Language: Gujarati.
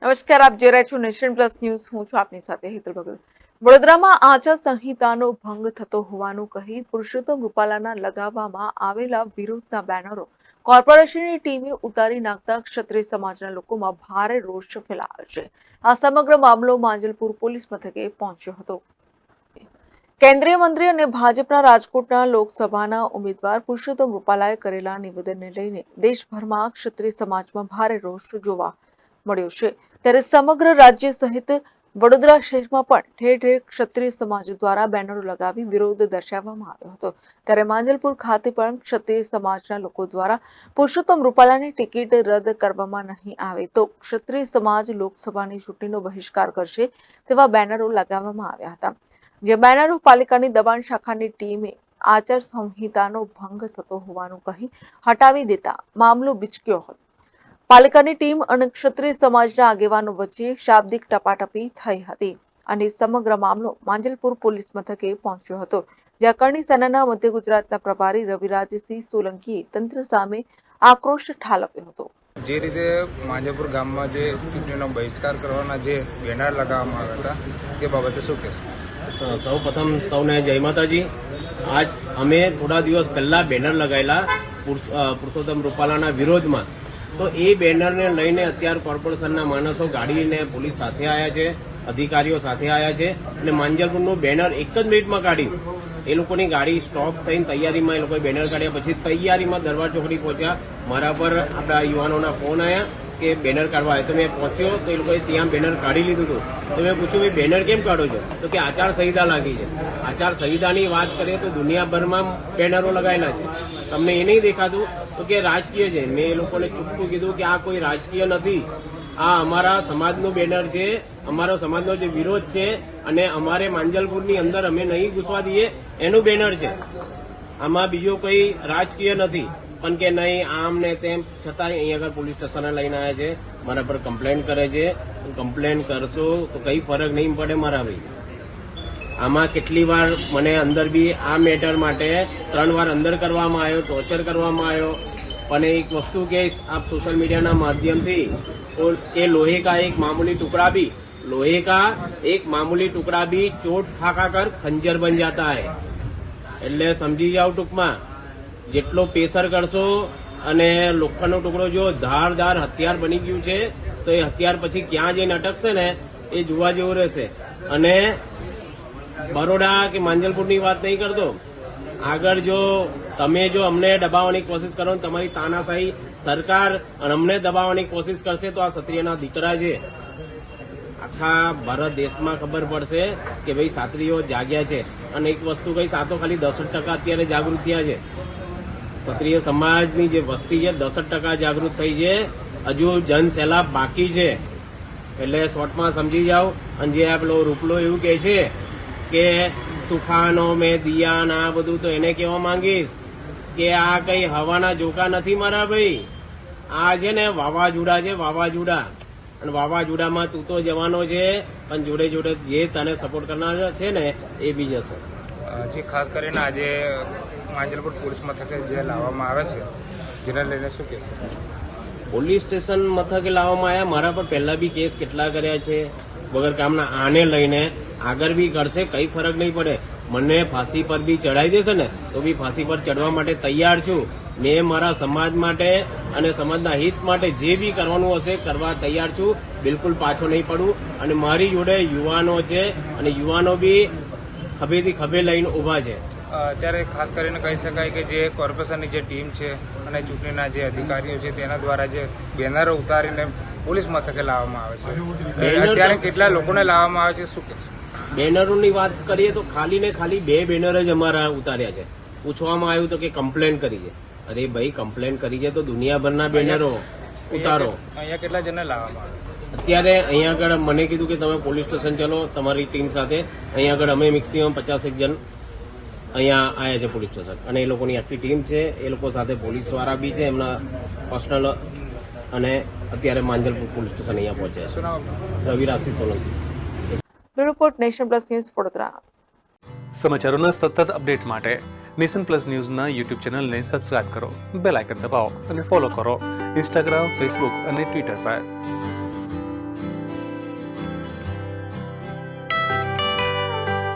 નમસ્કાર, આપ જોઈ રહ્યા છો નેશન પ્લસ ન્યૂઝ. હું છું આપની સાથે હેતલ ભગત. વડોદરામાં આચાર સંહિતાનો ભંગ થતો હોવાનું કહી પુરુષોત્તમ રૂપાલાના લગાવવામાં આવેલા વિરોધના બેનરો કોર્પોરેશનની ટીમે ઉતારી નાખતા ક્ષત્રિય સમાજના લોકોમાં ભારે રોષ ફેલાયો છે. આ સમગ્ર મામલો માંજલપુર પોલીસ મથકે પહોંચ્યો હતો. કેન્દ્રીય મંત્રી અને ભાજપના રાજકોટના લોકસભાના ઉમેદવાર પુરુષોત્તમ રૂપાલાએ કરેલા નિવેદનને લઈને દેશભરમાં ક્ષત્રિય સમાજમાં ભારે રોષ જોવા મળ્યો છે. ત્યારે સમગ્ર રાજ્ય સહિત વડોદરા શહેરમાં પણ ઠેર ઠેર ક્ષત્રિય સમાજ દ્વારા બેનરો લગાવી વિરોધ દર્શાવવામાં આવ્યો હતો. ત્યારે માંજલપુર ખાતે પણ ક્ષત્રિય સમાજના લોકો દ્વારા પુરુષોત્તમ રૂપાલાની ટિકિટ રદ કરવામાં નહીં આવે તો ક્ષત્રિય સમાજ લોકસભાની ચૂંટણીનો બહિષ્કાર કરશે તેવા બેનરો લગાવવામાં આવ્યા હતા. જે બેનરો પાલિકાની દબાણ શાખાની ટીમે આચાર સંહિતાનો ભંગ થતો હોવાનું કહી હટાવી દેતા મામલો બીચક્યો હતો. પાલિકાની ટીમ અને ક્ષત્રિય સમાજના આગેવાનો વચ્ચે શાબ્દિક ટપાટપી થઈ હતી અને સમગ્ર મામલો માંજલપુર પોલીસ મથકે પહોંચ્યો હતો. જ્યાં કરણી સેનાના મધ્ય ગુજરાતના પ્રભારી રવિરાજસિંહ સોલંકીએ તંત્ર સામે આક્રોશ ઠાલવ્યો હતો. જે રીતે માંજલપુર ગામમાં જે ચૂંટણીનો બહિષ્કાર કરવાના જે બેનર લગાવવામાં આવ્યા હતા તે બાબતે શું કહેશો? સૌ પ્રથમ સૌને જય માતાજી. આજ અમે થોડા દિવસ પહેલા બેનર લગાવેલા પુરુષોત્તમ રૂપાલાના વિરોધમાં. તો એ બેનરને લઈને અત્યારે કોર્પોરેશનના માણસો ગાડીને પોલીસ સાથે આવ્યા છે, અધિકારીઓ સાથે આવ્યા છે અને માંજલપુરનું બેનર એક જ મિનિટમાં કાઢ્યું. એ લોકોની ગાડી સ્ટોપ થઈને તૈયારીમાં એ લોકોએ બેનર કાઢ્યા. પછી તૈયારીમાં દરબાર ચોકડી પહોંચ્યા. મારા પર આપણા યુવાનોના ફોન આવ્યા કે બેનર કાઢવા આવ્યા. તો મેં પહોંચ્યો તો એ લોકોએ ત્યાં બેનર કાઢી લીધું હતું. તો મેં પૂછ્યું ભાઈ બેનર કેમ કાઢો છો? તો કે આચાર સંહિતા લાગી છે. આચાર સંહિતાની વાત કરીએ તો દુનિયાભરમાં બેનરો લગાવેલા છે. તમને એ નહીં દેખાતું? તો કે રાજકીય છે. મેં એ લોકોને ચોખ્ખું કીધું કે આ કોઈ રાજકીય નથી, આ અમારા સમાજનું બેનર છે, અમારો સમાજનો જે વિરોધ છે અને અમારે માંજલપુરની અંદર અમે નહીં ઘૂસવા દઈએ એનું બેનર છે. આમાં બીજો કોઈ રાજકીય નથી. પણ કે નહીં આમ ને તેમ છતાં અહીંયા આગળ પોલીસ સ્ટેશને લઈને આવ્યા છે, મારા પર કમ્પ્લેન કરે છે. કમ્પ્લેન કરશો તો કઈ ફરક નહીં પડે મારા ભાઈ. આમાં કેટલી વાર મને અંદર બી આ મેટર માટે 3 વાર અંદર કરવામાં આવ્યો, ટોર્ચર કરવામાં આવ્યો. પણ એક વસ્તુ કહીશ આપ સોશિયલ મીડિયાના માધ્યમથી કે લોહે કા એક મામૂલી ટુકડા भी चोट खाका कर खंजर बन जाता है. એટલે સમજી જાઓ ટૂંકમાં. જેટલો પ્રેશર કરશો અને લોખંડનો ટુકડો જો ધારદાર હથિયાર બની ગયું છે તો એ હથિયાર પછી ક્યાં જઈને અટકશે ને એ જોવા જેવું રહેશે. અને બરોડા કે માંજલપુરની વાત નહીં કરતો. આગળ જો તમે જો અમને દબાવવાની કોશિશ કરો ને તમારી તાનાશાહી સરકાર અને અમને દબાવવાની કોશિશ કરશે તો આ ક્ષત્રિયના દીકરા છે. આખા ભારત દેશમાં ખબર પડશે કે ભાઈ ક્ષત્રિયો જાગ્યા છે. અને એક વસ્તુ કહીશ, આ તો ખાલી 10% અત્યારે જાગૃત થયા છે. ક્ષત્રિય સમાજની જે વસ્તી છે 10% જાગૃત થઈ છે. હજુ જનસેલાબ બાકી છે. એટલે શોર્ટમાં સમજી જાઓ. અને જે આ પેલો રૂપલો એવું કહે છે કે તુફાનો મેં દિયા ના બધું, તો એને કહેવા માંગીશ કે આ કઈ હવાના જોકા નથી મારા ભાઈ. આ છે ને વાવાઝોડા છે, વાવાઝોડા. અને વાવાઝોડામાં તું તો જવાનો છે પણ જોડે જોડે જે તને સપોર્ટ કરનાર છે ને એ બી જશે. જે ખાસ કરીને આજે માંજલપુર પોલીસ મથકે જે લાવવામાં આવે છે જેને લઈને શું કહેશો? પોલીસ સ્ટેશન મથકે લાવવામાં આવ્યા. મારા પર પહેલા બી કેસ કેટલા કર્યા છે વગર કામના. આને લઈને આગળ બી કરશે, કઈ ફરક નહીં પડે. મને ફાંસી પર બી ચડાવી દેશે ને તો બી ફાંસી પર ચડવા માટે તૈયાર છું. મેં મારા સમાજ માટે અને સમાજના હિત માટે જે બી કરવાનું હશે કરવા તૈયાર છું. બિલકુલ પાછો નહીં પડું. અને મારી જોડે યુવાનો છે અને યુવાનો બી ખભેથી ખભે લઈને ઉભા છે. અત્યારે ખાસ કરીને કહી શકાય કે જે કોર્પોરેશનની જે ટીમ છે અને ચૂંટણીના જે અધિકારીઓ છે તેના દ્વારા જે બેનરો ઉતારીને પોલીસ મથકે લાવવામાં આવે છે, અત્યારે કેટલા લોકોને લાવવામાં આવે છે, શું કહેશો? બેનરોની વાત કરીએ તો ખાલી ને ખાલી 2 બેનર જ અમારા ઉતાર્યા છે. પૂછવામાં આવ્યું તો કે કમ્પ્લેન કરી છે. અરે ભાઈ, કમ્પ્લેન કરી છે તો દુનિયાભરના બેનરો ઉતારો. અહીંયા કેટલા જણને લાવવામાં આવે? અત્યારે અહીંયા આગળ મને કીધું કે તમે પોલીસ સ્ટેશન ચલો તમારી ટીમ સાથે. અહીંયા આગળ અમે મેક્સિમમ 50 જણ અહીંયા આવ્યા છે પોલીસ સ્ટેશન. અને એ લોકોની આખી ટીમ છે. એ લોકો સાથે પોલીસવાળા બી છે એમના પર્સનલ. અને અત્યારે માંજલપુર પોલીસ સ્ટેશન અહીંયા પહોંચ્યા છે. Ravirajsinh Solanki. Report nation plus news Vadodara. સમાચારોના સતત અપડેટ માટે નેશન પ્લસ ન્યૂઝના યુટ્યુબ ચેનલને સબસ્ક્રાઇબ કરો, બેલ આઇકન દબાવો અને ફોલો કરો ઇન્સ્ટાગ્રામ, ફેસબુક અને ટ્વિટર પર.